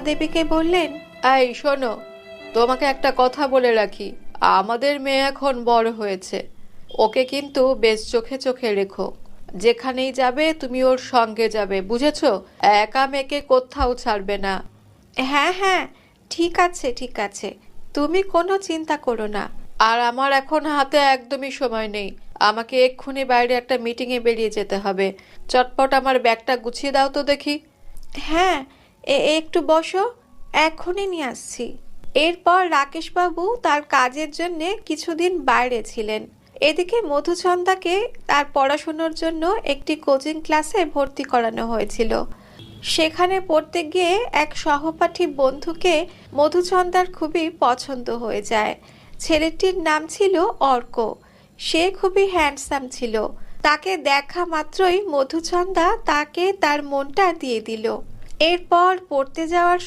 দেবীকে বললেন, এই শোনো, তোমাকে একটা কথা বলে রাখি। আমাদের মেয়ে এখন বড় হয়েছে, ওকে কিন্তু বেশ চোখে চোখে রেখো। যেখানেই যাবে তুমি ওর সঙ্গে যাবে, বুঝেছো? একা মেয়েকে কোথাও ছাড়বে না। হ্যাঁ হ্যাঁ, ঠিক আছে ঠিক আছে, তুমি কোনো চিন্তা করো না। আর আমার এখন হাতে একদমই সময় নেই, আমাকে এক্ষুনি বাইরে একটা মিটিংয়ে বেরিয়ে যেতে হবে। চটপট আমার ব্যাগটা গুছিয়ে দাও তো দেখি। হ্যাঁ, একটু বসো, এক্ষুনি নিয়ে আসছি। এরপর রাকেশবাবু তার কাজের জন্যে কিছুদিন বাইরে ছিলেন। এদিকে মধুচন্দাকে তার পড়াশোনার জন্য একটি কোচিং ক্লাসে ভর্তি করানো হয়েছিল। সেখানে পড়তে গিয়ে এক সহপাঠী বন্ধুকে মধুচন্দার খুবই পছন্দ হয়ে যায়। ছেলেটির নাম ছিল অর্ক। সে খুবই হ্যান্ডসাম ছিল। তাকে দেখা মাত্রই মধুচন্দ্রা তাকে তার মনটা দিয়ে দিল। এরপর পড়তে যাওয়ার